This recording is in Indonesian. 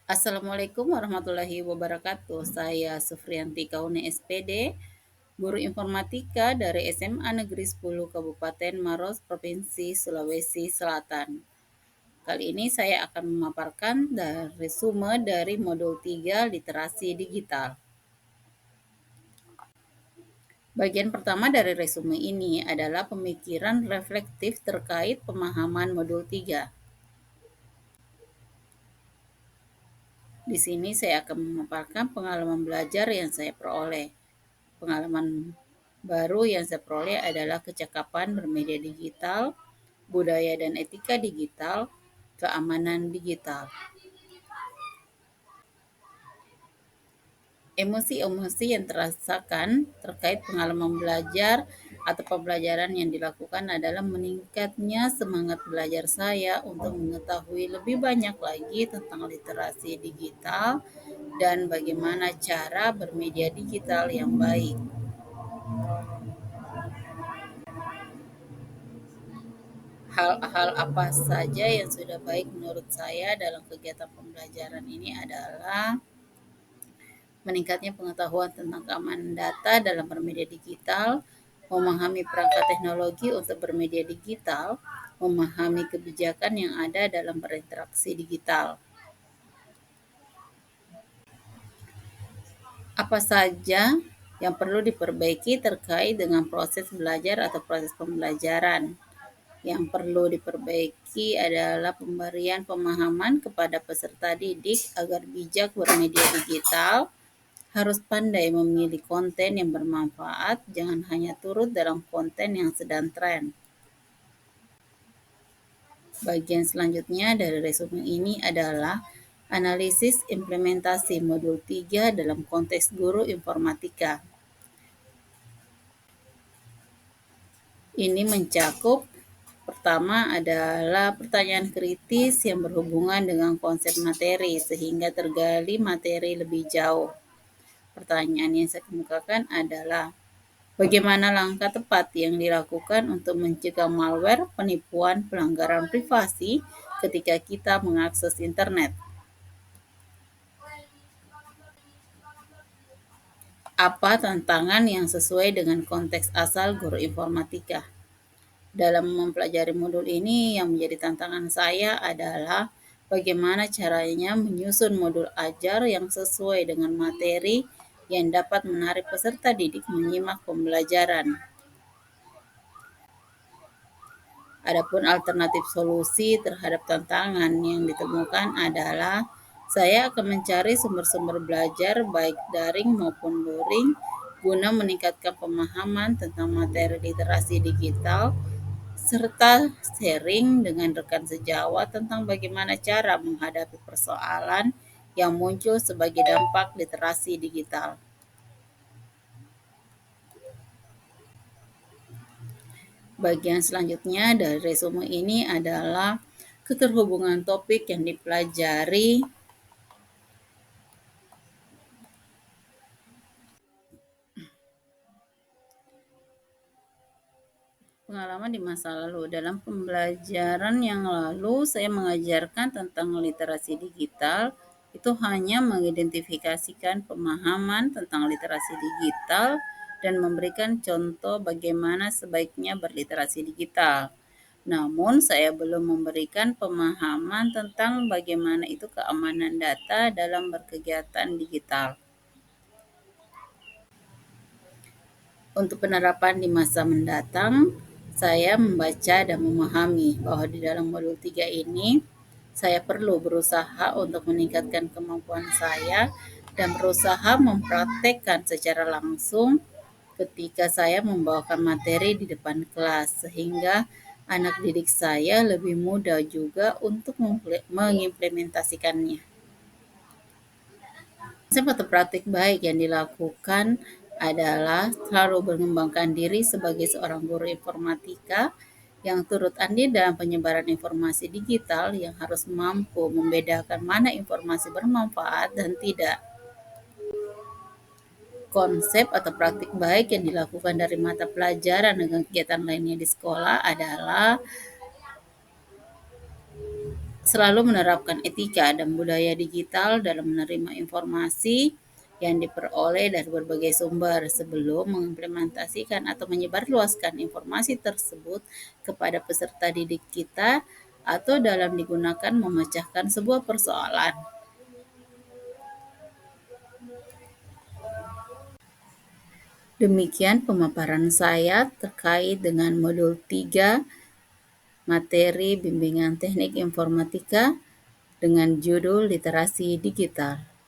Assalamualaikum warahmatullahi wabarakatuh. Saya Sufrianti Kaune SPD, guru informatika dari SMA Negeri 10 Kabupaten Maros, Provinsi Sulawesi Selatan. Kali ini saya akan memaparkan resume dari modul 3 literasi digital. Bagian pertama dari resume ini adalah pemikiran reflektif terkait pemahaman modul 3. Di sini saya akan memaparkan pengalaman belajar yang saya peroleh. Pengalaman baru yang saya peroleh adalah kecakapan bermedia digital, budaya dan etika digital, keamanan digital. Emosi-emosi yang terasakan terkait pengalaman belajar atau pembelajaran yang dilakukan adalah meningkatnya semangat belajar saya untuk mengetahui lebih banyak lagi tentang literasi digital dan bagaimana cara bermedia digital yang baik. Hal-hal apa saja yang sudah baik menurut saya dalam kegiatan pembelajaran ini adalah meningkatnya pengetahuan tentang keamanan data dalam bermedia digital, memahami perangkat teknologi untuk bermedia digital, memahami kebijakan yang ada dalam berinteraksi digital. Apa saja yang perlu diperbaiki terkait dengan proses belajar atau proses pembelajaran? Yang perlu diperbaiki adalah pemberian pemahaman kepada peserta didik agar bijak bermedia digital, harus pandai memilih konten yang bermanfaat, jangan hanya turut dalam konten yang sedang tren. Bagian selanjutnya dari resume ini adalah analisis implementasi modul 3 dalam konteks guru informatika. Ini mencakup pertama adalah pertanyaan kritis yang berhubungan dengan konsep materi sehingga tergali materi lebih jauh. Pertanyaan yang saya kemukakan adalah bagaimana langkah tepat yang dilakukan untuk mencegah malware, penipuan, pelanggaran privasi ketika kita mengakses internet? Apa tantangan yang sesuai dengan konteks asal guru informatika? Dalam mempelajari modul ini yang menjadi tantangan saya adalah bagaimana caranya menyusun modul ajar yang sesuai dengan materi yang dapat menarik peserta didik menyimak pembelajaran. Adapun alternatif solusi terhadap tantangan yang ditemukan adalah saya akan mencari sumber-sumber belajar baik daring maupun luring guna meningkatkan pemahaman tentang materi literasi digital serta sharing dengan rekan sejawat tentang bagaimana cara menghadapi persoalan yang muncul sebagai dampak literasi digital. Bagian selanjutnya dari resume ini adalah keterhubungan topik yang dipelajari. Pengalaman di masa lalu. Dalam pembelajaran yang lalu, saya mengajarkan tentang literasi digital. Itu hanya mengidentifikasikan pemahaman tentang literasi digital dan memberikan contoh bagaimana sebaiknya berliterasi digital. Namun, saya belum memberikan pemahaman tentang bagaimana itu keamanan data dalam berkegiatan digital. Untuk penerapan di masa mendatang, saya membaca dan memahami bahwa di dalam modul 3 ini, saya perlu berusaha untuk meningkatkan kemampuan saya dan berusaha mempraktekkan secara langsung ketika saya membawakan materi di depan kelas, sehingga anak didik saya lebih mudah juga untuk mengimplementasikannya. Konsep atau praktik baik yang dilakukan adalah selalu mengembangkan diri sebagai seorang guru informatika yang turut andil dalam penyebaran informasi digital yang harus mampu membedakan mana informasi bermanfaat dan tidak. Konsep atau praktik baik yang dilakukan dari mata pelajaran dengan kegiatan lainnya di sekolah adalah selalu menerapkan etika dan budaya digital dalam menerima informasi yang diperoleh dari berbagai sumber sebelum mengimplementasikan atau menyebarluaskan informasi tersebut kepada peserta didik kita atau dalam digunakan memecahkan sebuah persoalan. Demikian pemaparan saya terkait dengan modul 3 materi bimbingan teknik informatika dengan judul literasi digital.